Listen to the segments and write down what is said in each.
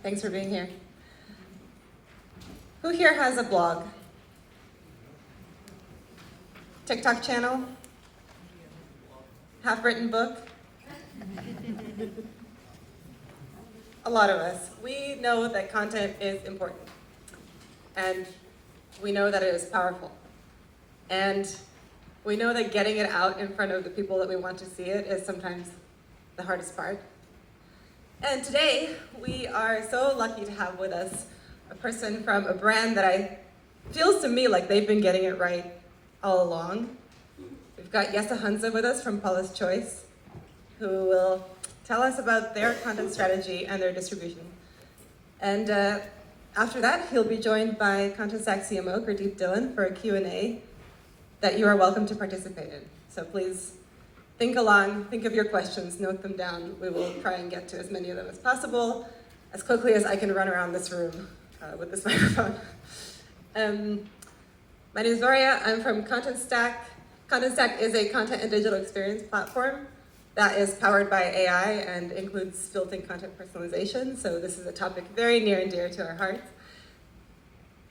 Thanks for being here. Who here has a blog? TikTok channel? Half-written book? A lot of us. We know that content is important. And we know that it is powerful. And we know that getting it out in front of the people that we want to see it is sometimes the hardest part. And today, we are so lucky to have with us a person from a brand that feels to me like they've been getting it right all along. We've got Jesse Hanse with us from Paula's Choice, who will tell us about their content strategy and their distribution. And after that, he'll be joined by Contentstack CMO Gurdeep Dhillon for a Q&A that you are welcome to participate in. So please think along, think of your questions, note them down. We will try and get to as many of them as possible, as quickly as I can run around this room with this microphone. My name is Zoria, I'm from Contentstack. Contentstack is a content and digital experience platform that is powered by AI and includes built-in content personalization. So this is a topic very near and dear to our hearts.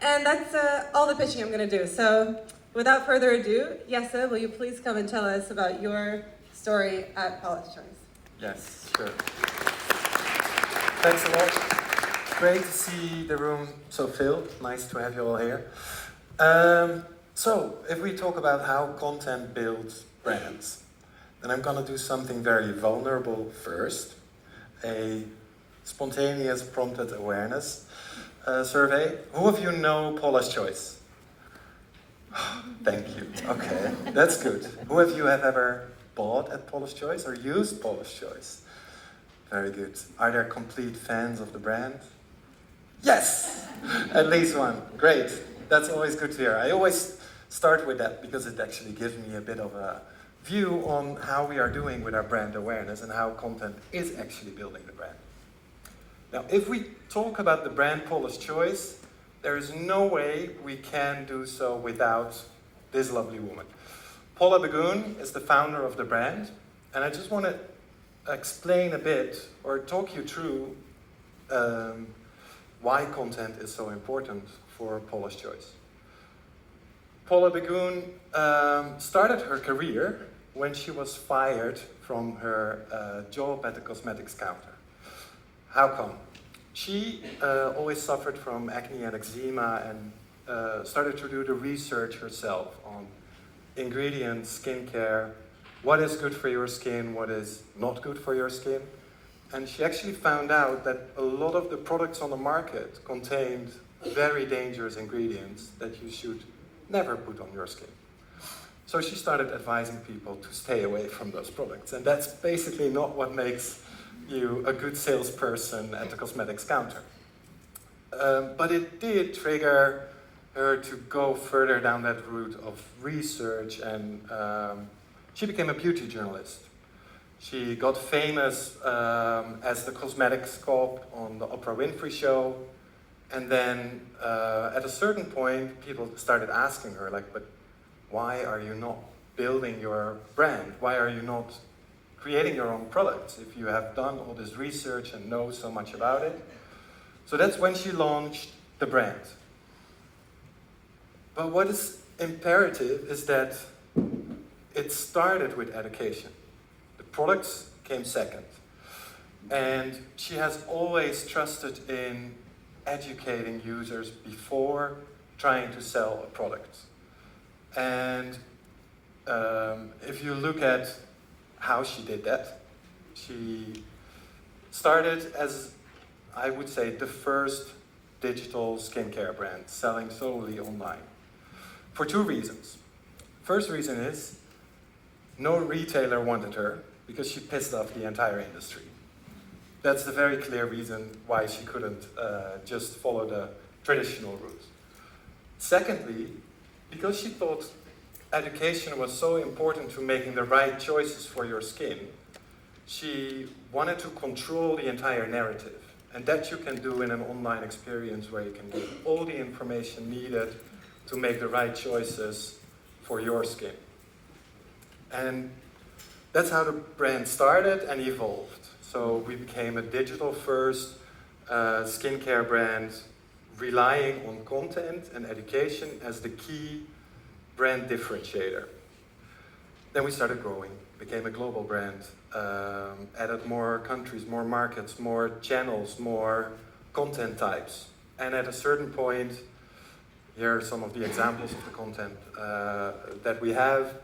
And that's all the pitching I'm gonna do. So without further ado, Jesse, will you please come and tell us about your story at Paula's Choice? Yes, sure. Thanks a lot. Great to see the room so filled. Nice to have you all here. So, if we talk about how content builds brands, then I'm going to do something very vulnerable first. A spontaneous prompted awareness survey. Who of you know Paula's Choice? Thank you. Okay, that's good. Who of you have ever bought at Paula's Choice or used Paula's Choice? Very good. Are there complete fans of the brand? Yes! At least one. Great. That's always good to hear. I always start with that because it actually gives me a bit of a view on how we are doing with our brand awareness and how content is actually building the brand. Now, if we talk about the brand Paula's Choice, there is no way we can do so without this lovely woman. Paula Begoun is the founder of the brand, and I just want to explain a bit or talk you through why content is so important for Paula's Choice. Paula Begoun started her career when she was fired from her job at the cosmetics counter. How come? She always suffered from acne and eczema and started to do the research herself on ingredients, skincare, what is good for your skin, what is not good for your skin. And she actually found out that a lot of the products on the market contained very dangerous ingredients that you should never put on your skin. So she started advising people to stay away from those products. And that's basically not what makes you a good salesperson at the cosmetics counter. But it did trigger her to go further down that route of research, and she became a beauty journalist. She got famous as the cosmetics cop on the Oprah Winfrey Show, and then at a certain point, people started asking her, like, but why are you not building your brand? Why are you not creating your own products if you have done all this research and know so much about it? So that's when she launched the brand. But what is imperative is that it started with education. The products came second. And she has always trusted in educating users before trying to sell a product. And if you look at how she did that, she started as, I would say, the first digital skincare brand selling solely online. For two reasons. First reason is no retailer wanted her because she pissed off the entire industry. That's the very clear reason why she couldn't just follow the traditional route. Secondly, because she thought education was so important to making the right choices for your skin, she wanted to control the entire narrative. And that you can do in an online experience where you can get all the information needed to make the right choices for your skin. And that's how the brand started and evolved. So we became a digital first skincare brand relying on content and education as the key brand differentiator. Then we started growing, became a global brand, added more countries, more markets, more channels, more content types. And at a certain point, here are some of the examples of the content that we have.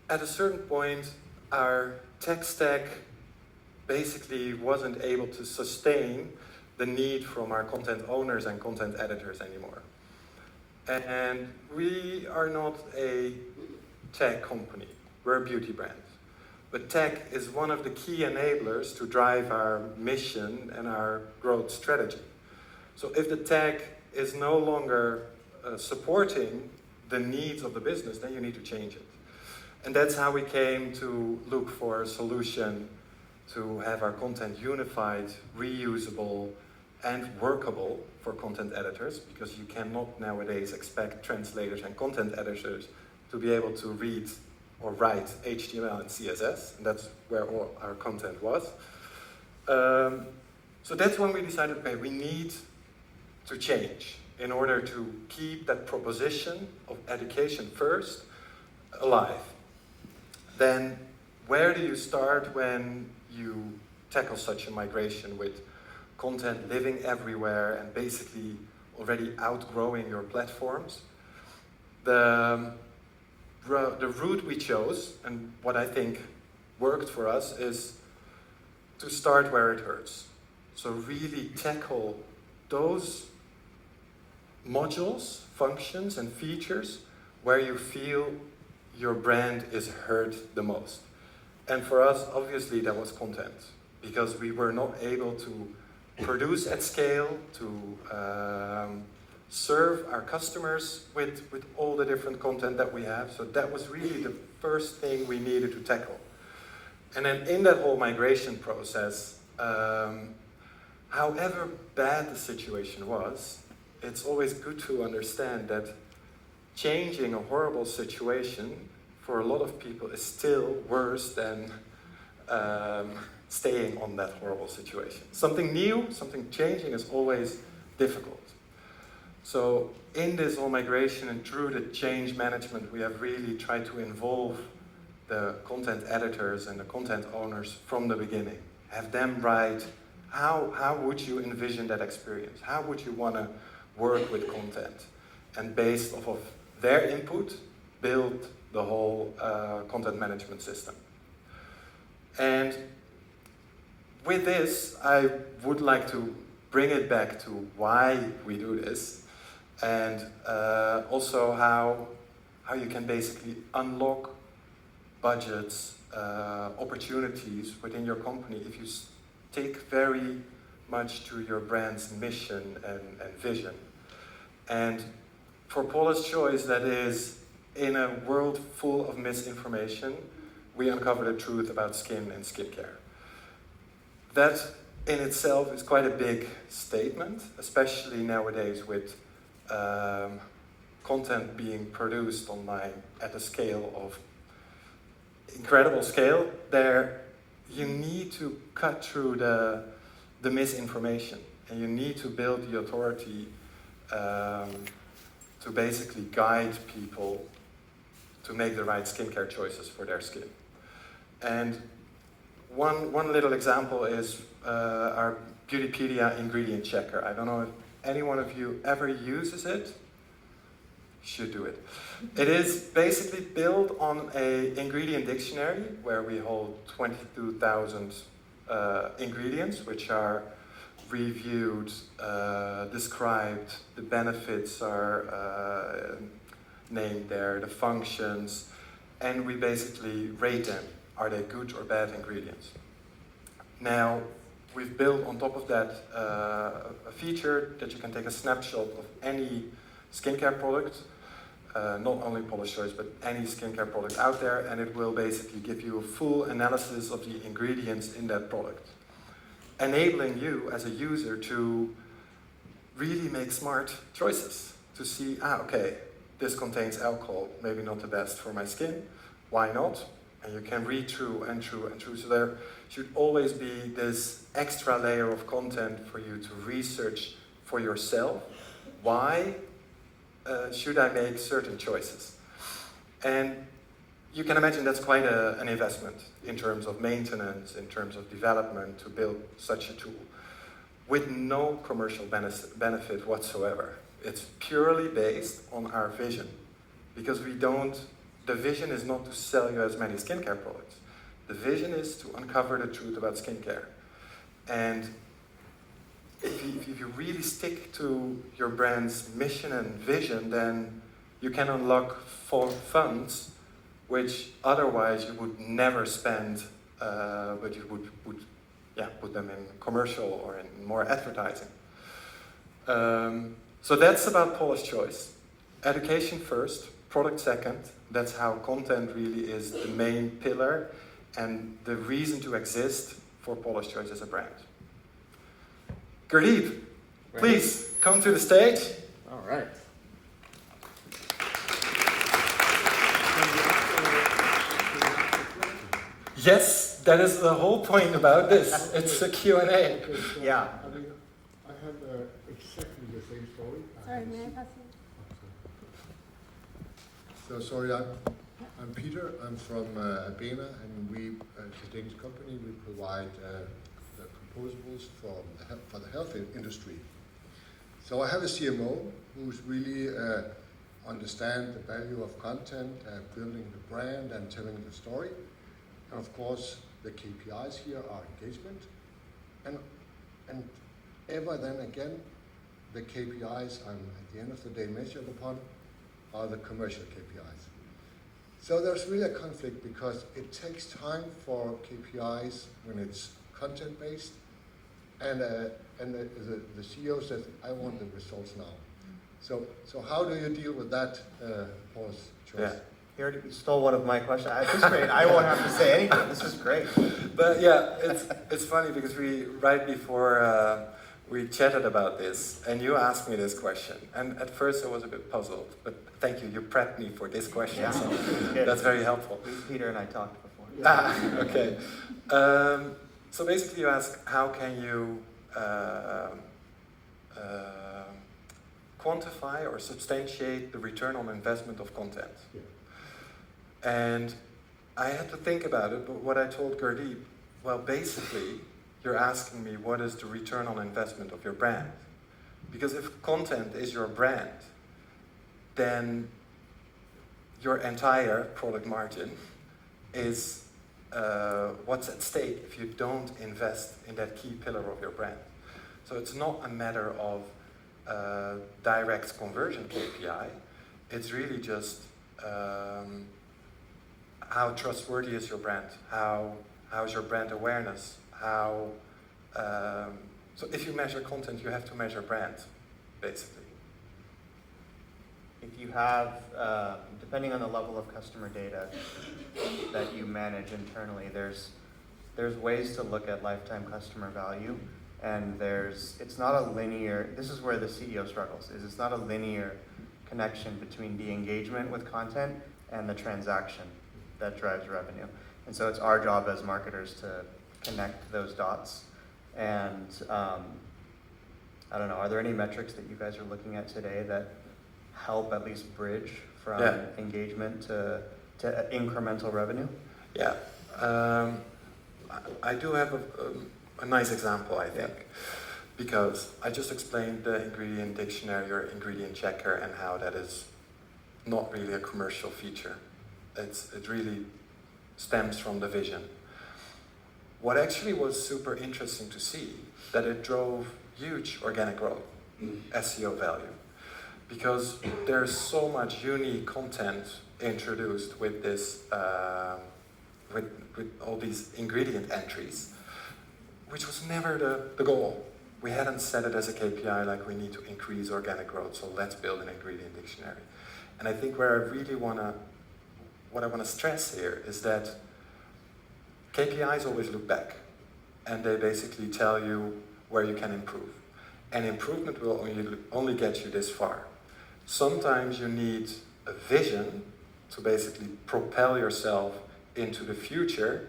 At a certain point, our tech stack basically wasn't able to sustain the need from our content owners and content editors anymore. And we are not a tech company, we're a beauty brand. But tech is one of the key enablers to drive our mission and our growth strategy. So if the tech is no longer supporting the needs of the business, then you need to change it. And that's how we came to look for a solution to have our content unified, reusable, and workable for content editors, because you cannot nowadays expect translators and content editors to be able to read or write HTML and CSS, and that's where all our content was. So that's when we decided, okay, we need to change in order to keep that proposition of education first alive. Then where do you start when you tackle such a migration with content living everywhere and basically already outgrowing your platforms? The route we chose, and what I think worked for us, is to start where it hurts. So really tackle those modules, functions, and features where you feel your brand is hurt the most. And for us, obviously, that was content, because we were not able to produce at scale, to serve our customers with all the different content that we have. So that was really the first thing we needed to tackle. And then in that whole migration process, however bad the situation was, it's always good to understand that changing a horrible situation for a lot of people is still worse than staying on that horrible situation. Something new, something changing is always difficult. So in this whole migration and through the change management, we have really tried to involve the content editors and the content owners from the beginning. Have them write, how would you envision that experience? How would you want to work with content? And based off of their input, build the whole content management system. And with this, I would like to bring it back to why we do this, and also how you can basically unlock budgets, opportunities within your company if you stick very much to your brand's mission and vision. And for Paula's Choice, that is, in a world full of misinformation, we uncover the truth about skin and skincare. That in itself is quite a big statement, especially nowadays with content being produced online at a scale of incredible scale. There, you need to cut through the misinformation, and you need to build the authority to basically guide people to make the right skincare choices for their skin. And one little example is our Beautypedia ingredient checker. I don't know if any one of you ever uses it. Should do it. It is basically built on an ingredient dictionary where we hold 22,000 ingredients, which are reviewed, described, the benefits are named there, the functions, and we basically rate them. Are they good or bad ingredients? Now, we've built on top of that a feature that you can take a snapshot of any skincare product, not only Paula's Choice, but any skincare product out there, and it will basically give you a full analysis of the ingredients in that product, enabling you as a user to really make smart choices, to see, okay, this contains alcohol, maybe not the best for my skin, why not? and you can read through and through and through. So there should always be this extra layer of content for you to research for yourself. Why should I make certain choices? And you can imagine that's quite an investment in terms of maintenance, in terms of development to build such a tool with no commercial benefit whatsoever. It's purely based on our vision, because the vision is not to sell you as many skincare products. The vision is to uncover the truth about skincare. And if you really stick to your brand's mission and vision, then you can unlock funds which otherwise you would never spend, but you would put them in commercial or in more advertising. So that's about Paula's choice. Education first, product second. That's how content really is the main pillar and the reason to exist for Paula's choice as a brand. Gurdeep, please come to the stage. All right. Yes, that is the whole point about this. It's a Q&A. Okay, so, Yeah. I mean, I have exactly the same story. Sorry, may I pass you? So sorry, I'm Peter. I'm from Abena, and we, as a Danish company, we provide the composables for the health industry. So I have a CMO who's really understand the value of content, building the brand, and telling the story. And of course, the KPIs here are engagement, and ever then again, the KPIs I'm at the end of the day measured upon are the commercial KPIs. So there's really a conflict because it takes time for KPIs when it's content-based, and the CEO says, I want the results now. So how do you deal with that, Paul's choice? Yeah. You already stole one of my questions. This is great. I won't have to say anything. This is great. But yeah, it's funny because right before we chatted about this, and you asked me this question, and at first I was a bit puzzled, but thank you, you prepped me for this question, Yeah. so that's very helpful. Peter and I talked before. Okay. So basically you ask, how can you quantify or substantiate the return on investment of content? Yeah. And I had to think about it, but what I told Gurdeep, well, basically, you're asking me what is the return on investment of your brand? Because if content is your brand, then your entire product margin is what's at stake if you don't invest in that key pillar of your brand. So it's not a matter of direct conversion KPI, it's really just how trustworthy is your brand? How is your brand awareness? So if you measure content, you have to measure brand, basically. If you have, depending on the level of customer data that you manage internally, there's ways to look at lifetime customer value, and it's not a linear, this is where the CEO struggles, is it's not a linear connection between the engagement with content and the transaction that drives revenue. And so it's our job as marketers to connect those dots. And I don't know, are there any metrics that you guys are looking at today that help at least bridge from engagement to incremental revenue? Yeah, I do have a nice example, I think, because I just explained the ingredient dictionary or ingredient checker and how that is not really a commercial feature. It really stems from the vision. What actually was super interesting to see, that it drove huge organic growth, SEO value, because there's so much unique content introduced with this, with all these ingredient entries, which was never the goal. We hadn't set it as a KPI like we need to increase organic growth, so let's build an ingredient dictionary. And I think where I really what I want to stress here is that KPIs always look back, and they basically tell you where you can improve. And improvement will only get you this far. Sometimes you need a vision to basically propel yourself into the future,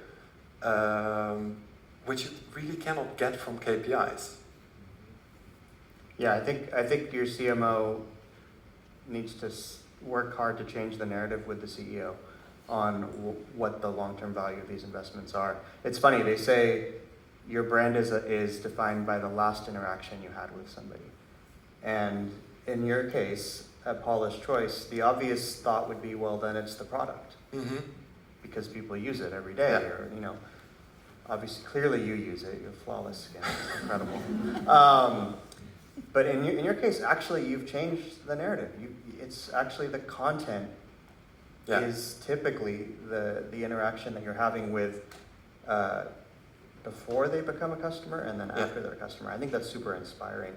which you really cannot get from KPIs. Yeah, I think your CMO needs to work hard to change the narrative with the CEO on what the long-term value of these investments are. It's funny, they say your brand is defined by the last interaction you had with somebody. And in your case, at Paula's Choice, the obvious thought would be, well, then it's the product. Mm-hmm. Because people use it every day, Yeah. or, obviously, clearly you use it, you have flawless skin, it's incredible. But in your case, actually, you've changed the narrative. It's actually the content is typically the interaction that you're having with before they become a customer and then after they're a customer. I think that's super inspiring.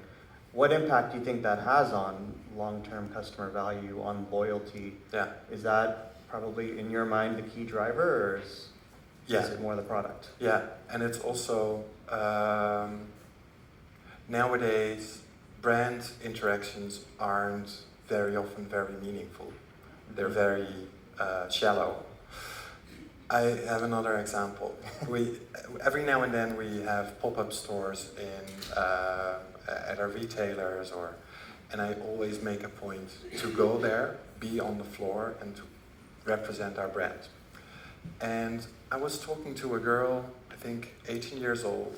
What impact do you think that has on long-term customer value, on loyalty? Yeah. Is that probably, in your mind, the key driver, or is it more the product? Yeah, and it's also, nowadays, brand interactions aren't very often very meaningful. They're very shallow. I have another example. Every now and then we have pop-up stores at our retailers, and I always make a point to go there, be on the floor, and to represent our brand. And I was talking to a girl, I think 18 years old,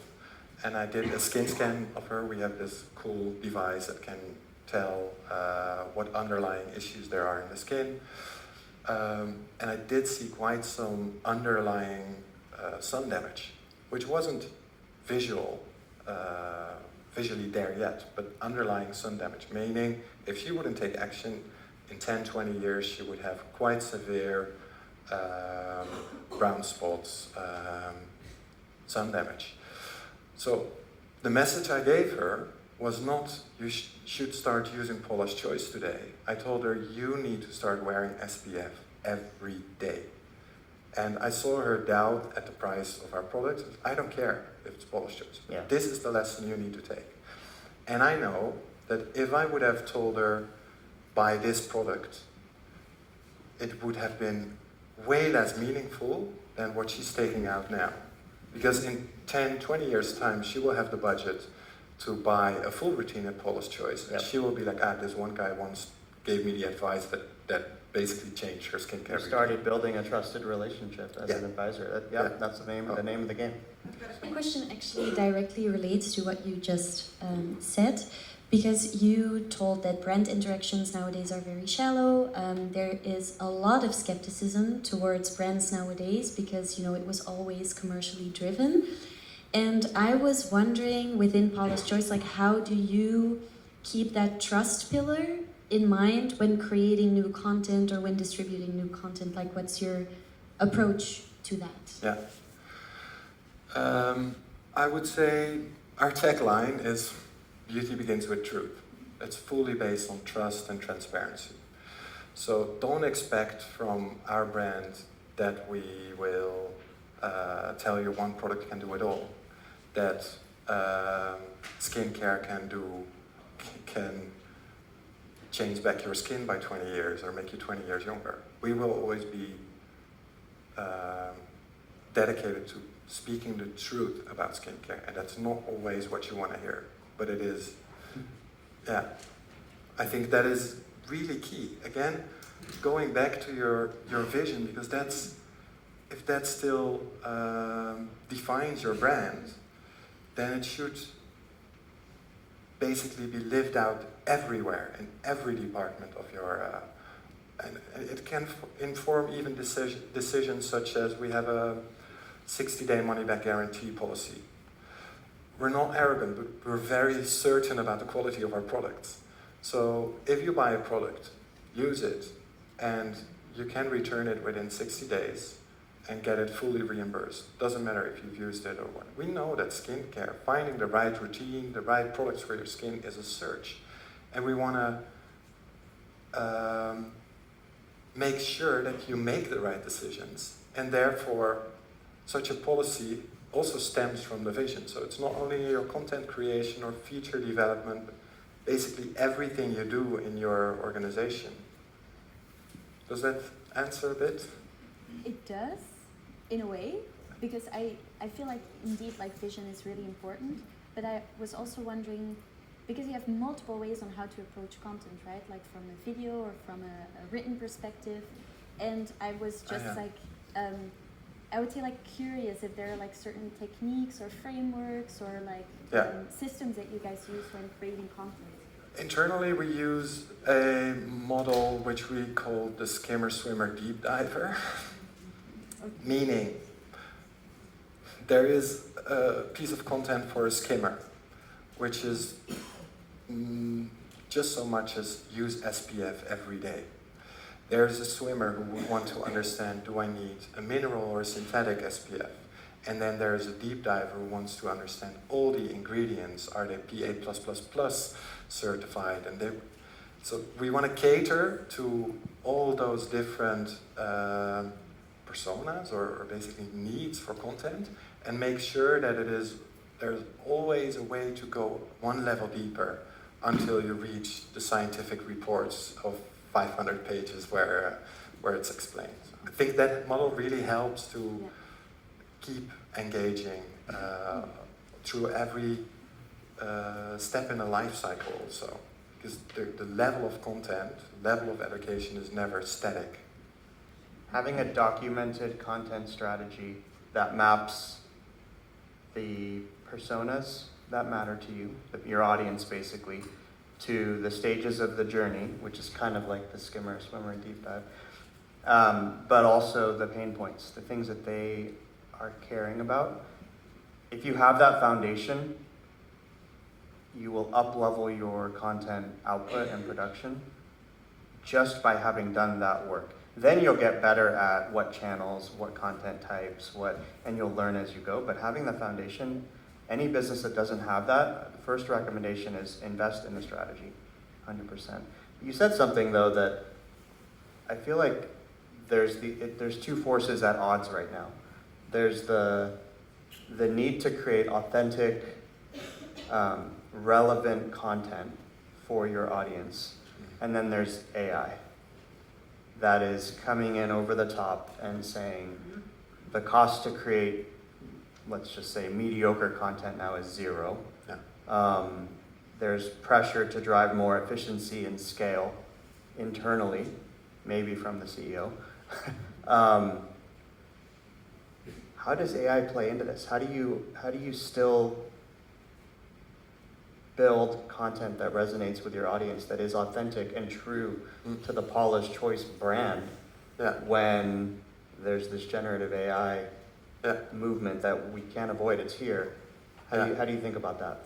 and I did a skin scan of her. We have this cool device that can tell what underlying issues there are in the skin. And I did see quite some underlying sun damage, which wasn't visually there yet, but underlying sun damage, meaning if she wouldn't take action, in 10, 20 years, she would have quite severe brown spots, sun damage. So the message I gave her was not, you should start using Paula's Choice today. I told her, you need to start wearing SPF every day. And I saw her doubt at the price of our product. I don't care if it's Paula's Choice. Yeah. This is the lesson you need to take. And I know that if I would have told her, buy this product, it would have been way less meaningful than what she's taking out now. Because in 10, 20 years' time, she will have the budget to buy a full routine at Paula's Choice. And she will be like, this one guy once gave me the advice that basically changed her skincare routine. You started building a trusted relationship as an advisor. That's the name of the game. My question actually directly relates to what you just said, because you told that brand interactions nowadays are very shallow. There is a lot of skepticism towards brands nowadays because, it was always commercially driven. And I was wondering, within Paula's Choice, how do you keep that trust pillar in mind when creating new content or when distributing new content? What's your approach to that? Yeah. I would say our tagline is beauty begins with truth. It's fully based on trust and transparency. So don't expect from our brand that we will tell you one product can do it all. That skincare can change back your skin by 20 years or make you 20 years younger. We will always be dedicated to speaking the truth about skincare, and that's not always what you want to hear, but it is. I think that is really key. Again, going back to your vision, because if that still defines your brand, then it should basically be lived out everywhere, in every department of your, and it can inform even decisions such as we have a 60-day money-back guarantee policy. We're not arrogant, but we're very certain about the quality of our products. So if you buy a product, use it, and you can return it within 60 days and get it fully reimbursed. Doesn't matter if you've used it or what. We know that skincare, finding the right routine, the right products for your skin is a search. And we want to make sure that you make the right decisions. And therefore, such a policy also stems from the vision. So it's not only your content creation or feature development, but basically everything you do in your organization. Does that answer a bit? It does. in a way, because I feel like indeed like vision is really important, but I was also wondering, because you have multiple ways on how to approach content, right? Like from a video or from a written perspective. And I was just I would say like curious if there are like certain techniques or frameworks or like systems that you guys use when creating content. Internally, we use a model which we call the skimmer, swimmer, deep diver. Meaning, there is a piece of content for a skimmer, which is just so much as use SPF every day. There's a swimmer who would want to understand, do I need a mineral or a synthetic SPF? And then there's a deep diver who wants to understand all the ingredients. Are they PA+++ certified? So we want to cater to all those different personas or basically needs for content and make sure that there's always a way to go one level deeper until you reach the scientific reports of 500 pages where it's explained. I think that model really helps to keep engaging through every step in the life cycle also, because the level of content, level of education is never static. Having a documented content strategy that maps the personas that matter to you, your audience basically, to the stages of the journey, which is kind of like the skimmer, swimmer, and deep dive, but also the pain points, the things that they are caring about. If you have that foundation, you will up-level your content output and production just by having done that work. Then you'll get better at what channels, what content types, and you'll learn as you go. But having the foundation, any business that doesn't have that, the first recommendation is invest in the strategy, 100%. You said something though that I feel like there's two forces at odds right now. There's the need to create authentic, relevant content for your audience, and then there's AI that is coming in over the top and saying the cost to create, let's just say, mediocre content now is zero. Yeah. There's pressure to drive more efficiency and scale internally, maybe from the CEO. How does AI play into this? How do you still build content that resonates with your audience, that is authentic and true to the Paula's Choice brand, when there's this generative AI movement that we can't avoid? It's here. How do you think about that?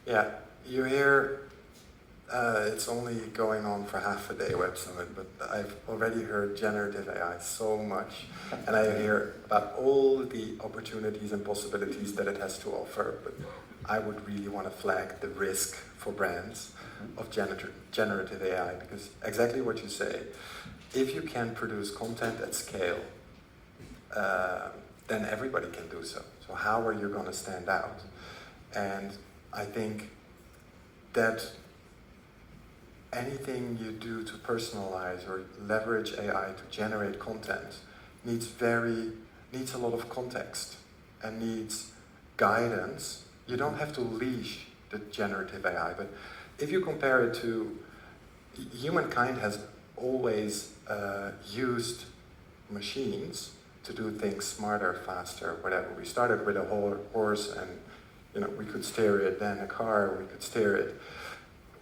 Yeah, you hear it's only going on for half a day, Websummit, but I've already heard generative AI so much, and I hear about all the opportunities and possibilities that it has to offer, but I would really want to flag the risk for brands of generative AI, because exactly what you say, if you can produce content at scale, then everybody can do so. So how are you going to stand out? And I think that anything you do to personalize or leverage AI to generate content needs a lot of context and needs guidance. You don't have to leash the generative AI, but if you compare it to, humankind has always used machines to do things smarter, faster, whatever. We started with a horse and we could steer it, then a car, we could steer it.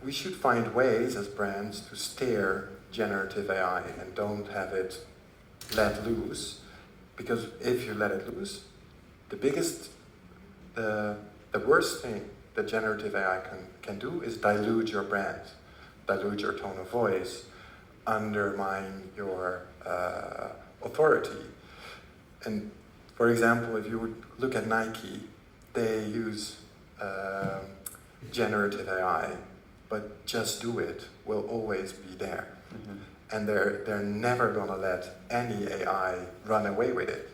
We should find ways as brands to steer generative AI and don't have it let loose, because if you let it loose, the worst thing that generative AI can do is dilute your brand, dilute your tone of voice, undermine your authority. And for example, if you would look at Nike, they use generative AI, but just do it will always be there. Mm-hmm. And they're never gonna let any AI run away with it.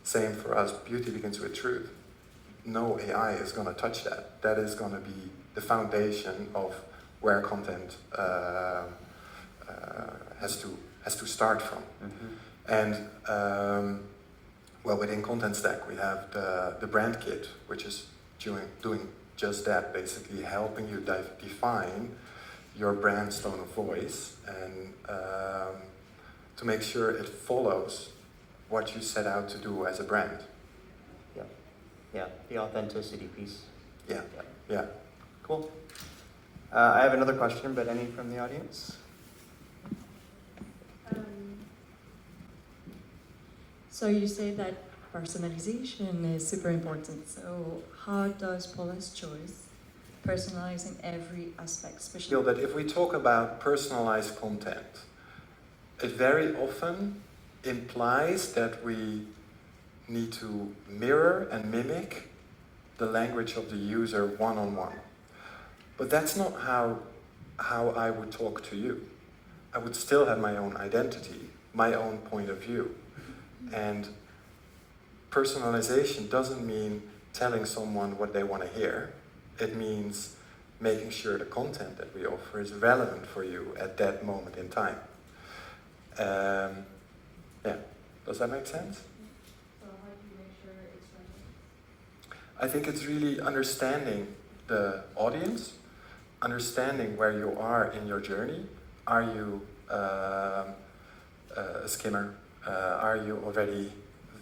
Same for us, beauty begins with truth. No AI is gonna touch that. That is gonna be the foundation of where content has to start from. Mm-hmm. And well, within Contentstack, we have the brand kit, which is doing just that, basically helping you define your brand's tone of voice and to make sure it follows what you set out to do as a brand. Yeah, yeah, the authenticity piece. Yeah, Yeah. yeah. Cool. I have another question, but any from the audience? So you say that personalization is super important. So how does Paula's Choice personalizing every aspect, I especially? feel that if we talk about personalized content, it very often implies that we need to mirror and mimic the language of the user one-on-one. But that's not how I would talk to you. I would still have my own identity, my own point of view. And personalization doesn't mean telling someone what they want to hear. It means making sure the content that we offer is relevant for you at that moment in time. Yeah, does that make sense? So how do you make sure it's relevant? I think it's really understanding the audience, understanding where you are in your journey. Are you a skimmer? Are you already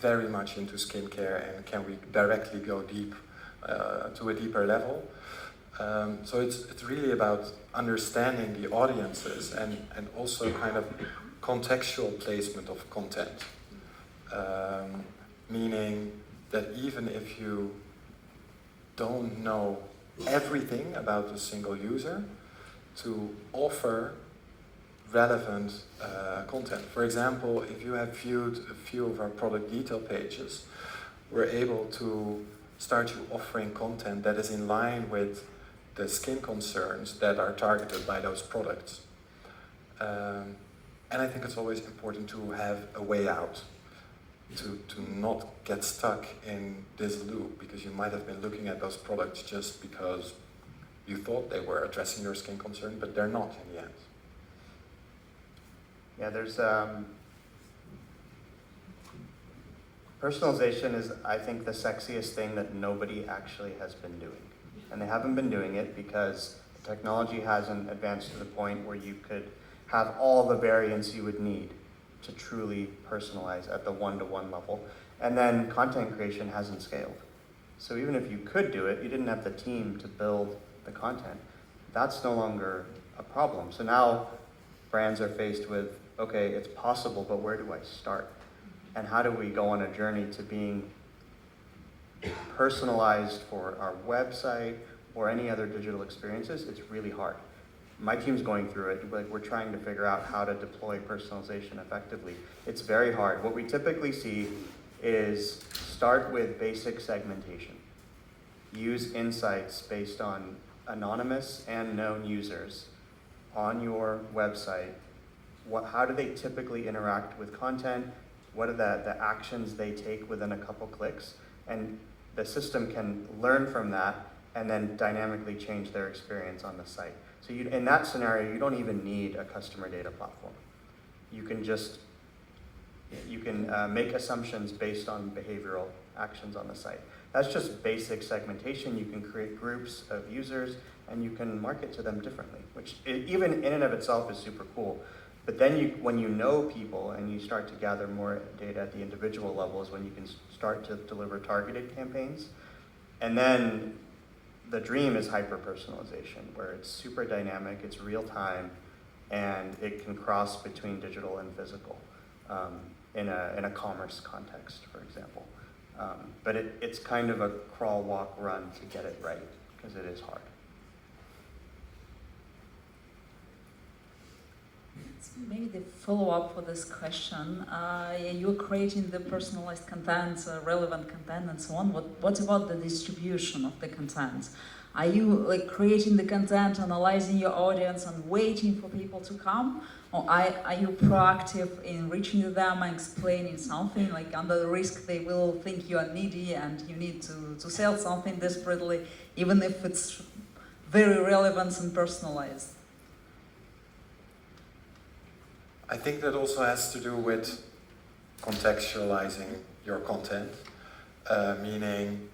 very much into skincare, and can we directly go deep to a deeper level? So it's really about understanding the audiences and also kind of contextual placement of content. Meaning that even if you don't know everything about a single user, to offer relevant content. For example, if you have viewed a few of our product detail pages, we're able to start you offering content that is in line with the skin concerns that are targeted by those products. And I think it's always important to have a way out, to not get stuck in this loop, because you might have been looking at those products just because you thought they were addressing your skin concern, but they're not in the end. Yeah, there's personalization is, I think, the sexiest thing that nobody actually has been doing. And they haven't been doing it because technology hasn't advanced to the point where you could have all the variants you would need to truly personalize at the one-to-one level. And then content creation hasn't scaled. So even if you could do it, you didn't have the team to build the content. That's no longer a problem. So now brands are faced with, okay, it's possible, but where do I start? And how do we go on a journey to being personalized for our website or any other digital experiences? It's really hard. My team's going through it. Like, we're trying to figure out how to deploy personalization effectively. It's very hard. What we typically see is start with basic segmentation. Use insights based on anonymous and known users on your website. How do they typically interact with content? What are the actions they take within a couple clicks? And the system can learn from that and then dynamically change their experience on the site. So in that scenario, you don't even need a customer data platform. You can make assumptions based on behavioral actions on the site. That's just basic segmentation. You can create groups of users and you can market to them differently, which even in and of itself is super cool. But then when you know people and you start to gather more data at the individual level is when you can start to deliver targeted campaigns. And then the dream is hyper-personalization, where it's super dynamic, it's real time, and it can cross between digital and physical in a commerce context, for example. But it's kind of a crawl, walk, run to get it right, because it is hard. Maybe the follow-up for this question, you're creating the personalized content, relevant content and so on. What about the distribution of the content? Are you creating the content, analyzing your audience and waiting for people to come? Or are you proactive in reaching them and explaining something, under the risk they will think you are needy and you need to sell something desperately, even if it's very relevant and personalized? I think that also has to do with contextualizing your content, meaning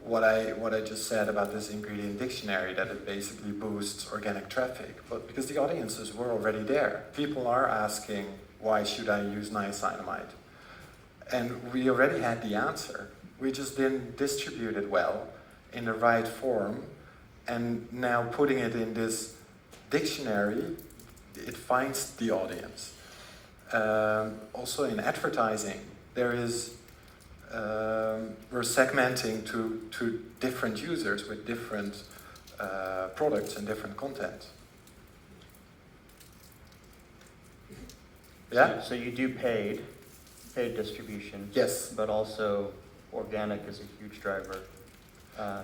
what I just said about this ingredient dictionary, that it basically boosts organic traffic, but because the audiences were already there. People are asking, why should I use niacinamide? And we already had the answer. We just didn't distribute it well in the right form, and now putting it in this dictionary, it finds the audience. Also in advertising, there is we're segmenting to different users with different products and different content. Yeah? So you do paid distribution. Yes. But also organic is a huge driver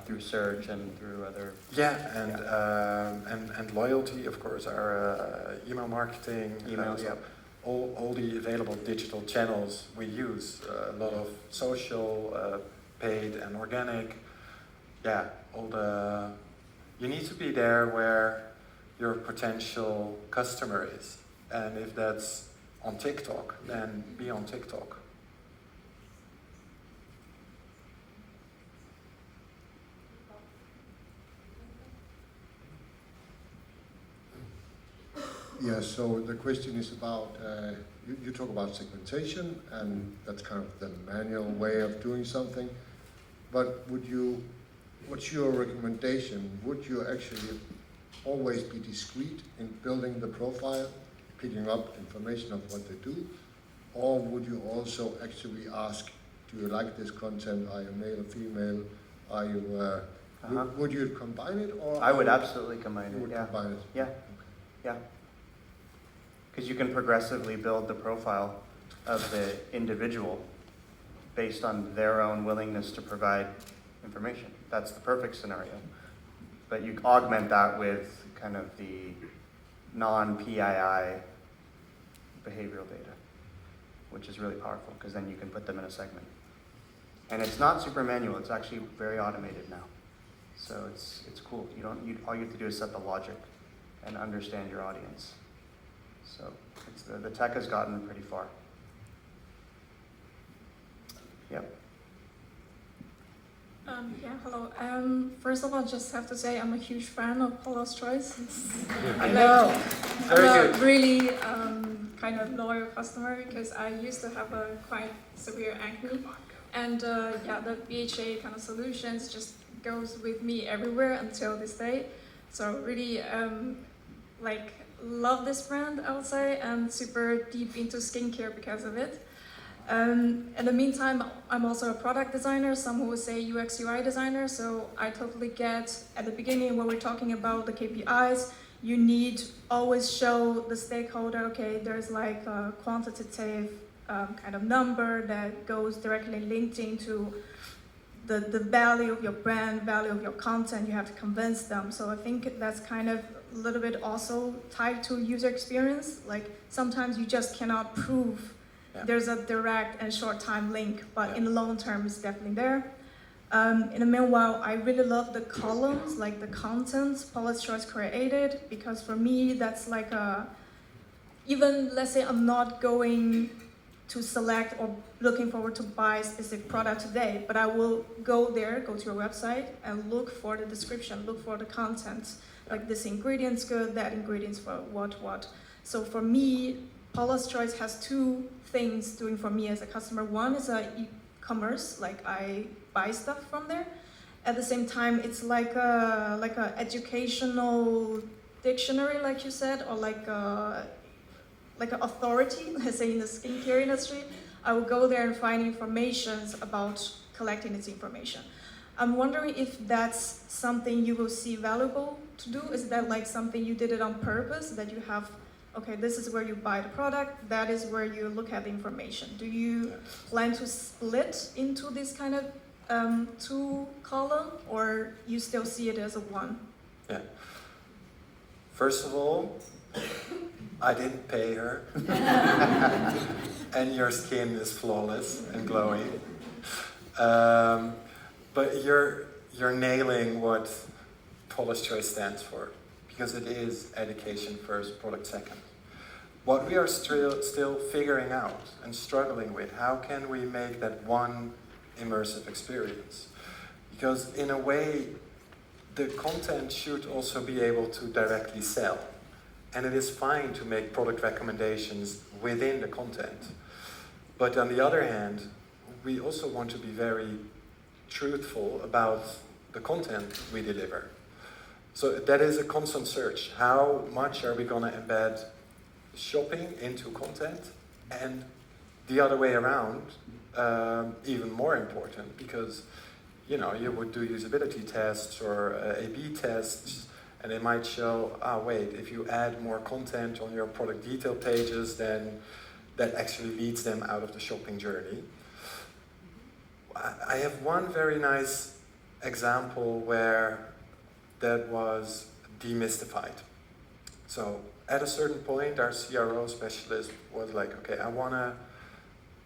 through search and through other. Yeah, and loyalty, of course, our email marketing, Emails, so yep. all the available digital channels we use, a lot of social, paid and organic. Yeah, you need to be there where your potential customer is. And if that's on TikTok, then be on TikTok. Yeah, so the question is about, you talk about segmentation, and that's kind of the manual way of doing something, but what's your recommendation? Would you actually always be discreet in building the profile, picking up information of what they do, or would you also actually ask, do you like this content, are you male or female, are you, would you combine it, or? I would absolutely combine You it, would yeah. combine it? Yeah, yeah. Because you can progressively build the profile of the individual based on their own willingness to provide information. That's the perfect scenario. But you augment that with kind of the non-PII behavioral data, which is really powerful because then you can put them in a segment. And it's not super manual, it's actually very automated now. So it's cool. All you have to do is set the logic and understand your audience. So the tech has gotten pretty far. Yep. Yeah, hello. First of all, just have to say I'm a huge fan of Paula's Choice. I know. Very I'm good. a really kind of loyal customer because I used to have a quite severe acne, and yeah, the BHA kind of solutions just goes with me everywhere until this day. So really love this brand, I would say, and super deep into skincare because of it. In the meantime, I'm also a product designer, some would say UX UI designer, so I totally get at the beginning when we're talking about the KPIs, you need always show the stakeholder, okay, there's like a quantitative kind of number that goes directly linked into the value of your brand, value of your content, you have to convince them. So I think that's kind of a little bit also tied to user experience. Like sometimes you just cannot prove there's a direct and short time link, but in the long term it's definitely there. In the meanwhile, I really love the columns, like the contents Paula's Choice created, because for me that's like even let's say I'm not going to select or looking forward to buy a specific product today, but I will go to your website and look for the description, look for the content, like this ingredient's good, that ingredient's for what. So for me, Paula's Choice has two things doing for me as a customer. One is e-commerce, like I buy stuff from there. At the same time, it's like a educational dictionary, like you said, or like an authority, let's say in the skincare industry. I will go there and find information about collecting this information. I'm wondering if that's something you will see valuable to do. Is that like something you did it on purpose, that you have, okay, this is where you buy the product, that is where you look at the information. Do you plan to split into this kind of two column, or you still see it as a one? Yeah. First of all, I didn't pay her. And your skin is flawless and glowing. But you're nailing what Paula's Choice stands for, because it is education first, product second. what we are still figuring out and struggling with, how can we make that one immersive experience? Because in a way, the content should also be able to directly sell. And it is fine to make product recommendations within the content. But on the other hand, we also want to be very truthful about the content we deliver. So that is a constant search. How much are we going to embed shopping into content? And the other way around, even more important, because you would do usability tests or A/B tests, and it might show, wait, if you add more content on your product detail pages, then that actually leads them out of the shopping journey. I have one very nice example where that was demystified. So at a certain point, our CRO specialist was like, okay, I want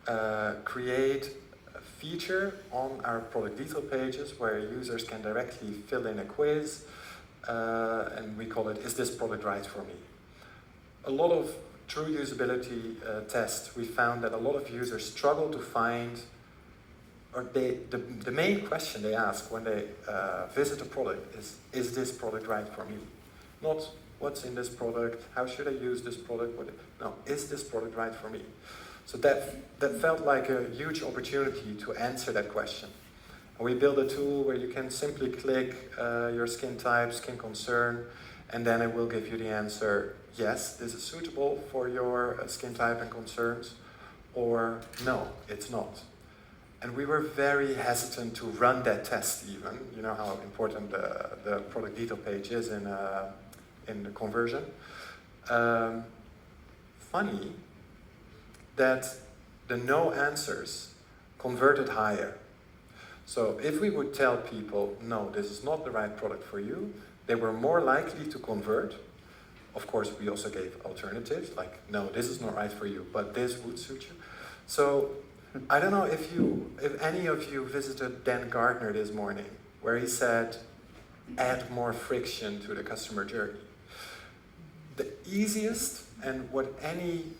to create a feature on our product detail pages where users can directly fill in a quiz, and we call it, is this product right for me? A lot of true usability tests, we found that a lot of users struggle to find, or the main question they ask when they visit a product is this product right for me? Not what's in this product, how should I use this product? No, is this product right for me? So that felt like a huge opportunity to answer that question. And we built a tool where you can simply click your skin type, skin concern, and then it will give you the answer, yes, this is suitable for your skin type and concerns, or no, it's not. And we were very hesitant to run that test even. You know how important the product detail page is in the conversion. Funny that the no answers converted higher. So if we would tell people, no, this is not the right product for you, they were more likely to convert. Of course, we also gave alternatives, like, no, this is not right for you, but this would suit you. So I don't know if any of you visited Dan Gardner this morning, where he said, add more friction to the customer journey. The easiest, and what any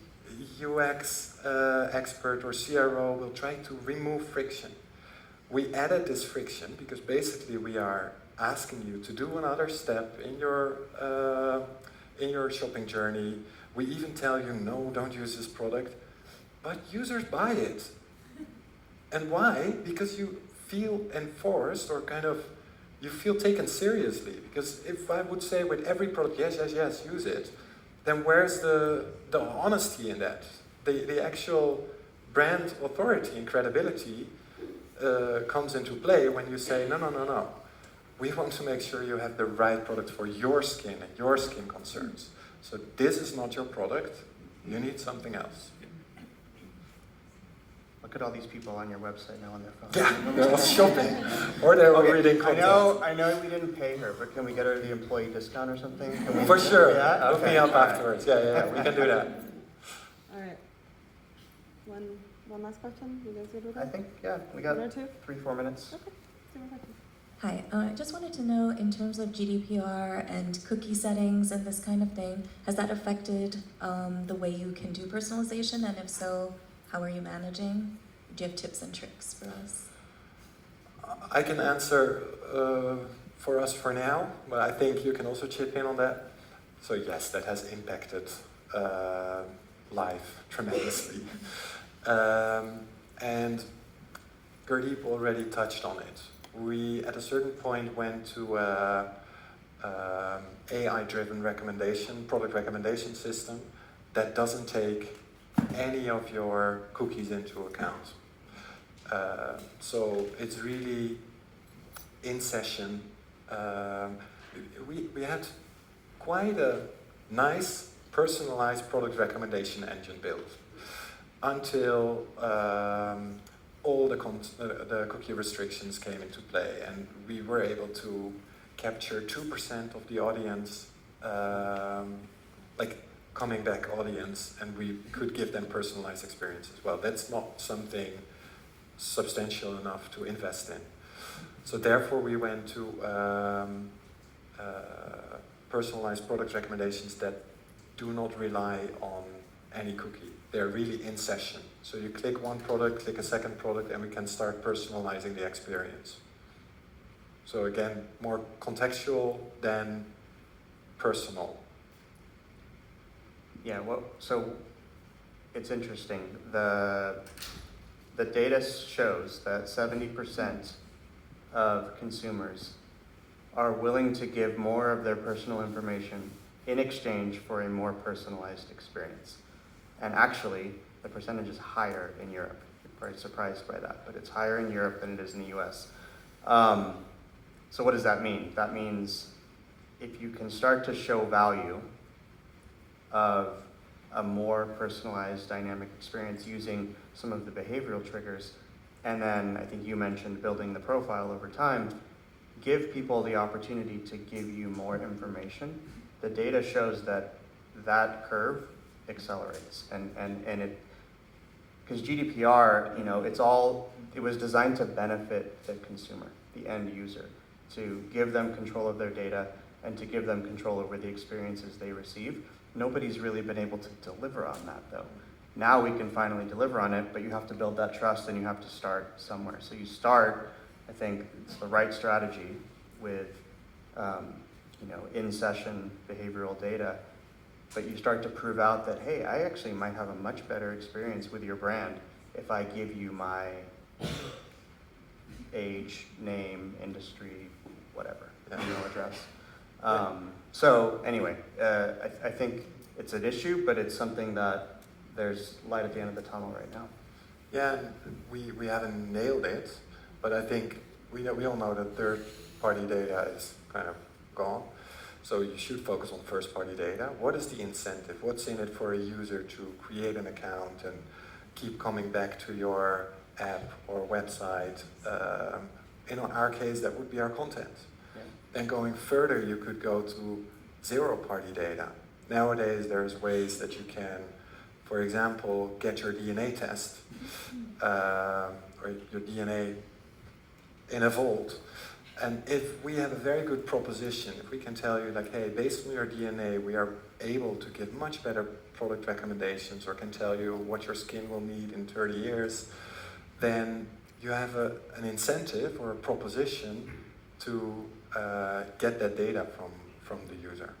UX expert or CRO will try to remove friction. We added this friction because basically we are asking you to do another step in your shopping journey. We even tell you, no, don't use this product, but users buy it. And why? Because you feel enforced, or you feel taken seriously. Because if I would say with every product, yes, yes, yes, use it, then where's the honesty in that? The actual brand authority and credibility comes into play when you say, no, no, no, no. We want to make sure you have the right product for your skin and your skin concerns. So this is not your product, you need something else. Look at all these people on your website now on their phone. Yeah, they're all shopping. Or they're all reading content. I know we didn't pay her, but can we get her the employee discount or something? For sure. Yeah? Look me up afterwards. Yeah, we can do that. All right. One last question. You guys good with I that? think, yeah, we got 1 or 2? 3-4 minutes. Okay. Super question. Hi, I just wanted to know, in terms of GDPR and cookie settings and this kind of thing, has that affected the way you can do personalization? And if so, how are you managing? Do you have tips and tricks for us? I can answer for us for now, but I think you can also chip in on that. So yes, that has impacted life tremendously. And Gurdeep already touched on it. We, at a certain point, went to AI-driven product recommendation system that doesn't take any of your cookies into account. So it's really in session. We had quite a nice personalized product recommendation engine built until all the cookie restrictions came into play, and we were able to capture 2% of the audience, like coming back audience, and we could give them personalized experience as well. That's not something substantial enough to invest in. So therefore we went to personalized product recommendations that do not rely on any cookie. They're really in session. So you click one product, click a second product, and we can start personalizing the experience. So again, more contextual than personal. Yeah, well, so it's interesting. The data shows that 70% of consumers are willing to give more of their personal information in exchange for a more personalized experience. And actually, the percentage is higher in Europe. You're probably surprised by that, but it's higher in Europe than it is in the US. So what does that mean? That means if you can start to show value of a more personalized dynamic experience using some of the behavioral triggers, and then I think you mentioned building the profile over time, give people the opportunity to give you more information. The data shows that that curve accelerates, and it, because GDPR, it was designed to benefit the consumer, the end user, to give them control of their data and to give them control over the experiences they receive. Nobody's really been able to deliver on that though. Now we can finally deliver on it, but you have to build that trust and you have to start somewhere. So you start, I think it's the right strategy with in-session behavioral data, but you start to prove out that, hey, I actually might have a much better experience with your brand if I give you my age, name, industry, whatever, email address. So anyway, I think it's an issue, but it's something that there's light at the end of the tunnel right now. Yeah, we haven't nailed it, but I think we all know that third-party data is kind of gone. So you should focus on first-party data. What is the incentive? What's in it for a user to create an account and keep coming back to your app or website? In our case, that would be our content. Yeah. Then going further, you could go to zero-party data. Nowadays, there's ways that you can, for example, get your DNA test or your DNA in a vault. And if we have a very good proposition, if we can tell you like, hey, based on your DNA, we are able to give much better product recommendations or can tell you what your skin will need in 30 years, then you have an incentive or a proposition to get that data from the user.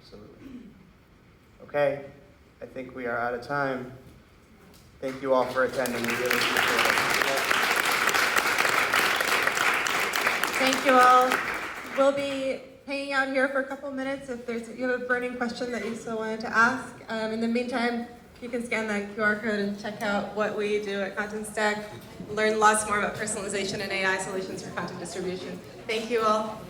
Absolutely. Okay, I think we are out of time. Thank you all for attending. We really appreciate it. Thank you all. We'll be hanging out here for a couple minutes if you have a burning question that you still wanted to ask. In the meantime, you can scan that QR code and check out what we do at Contentstack. Learn lots more about personalization and AI solutions for content distribution. Thank you all.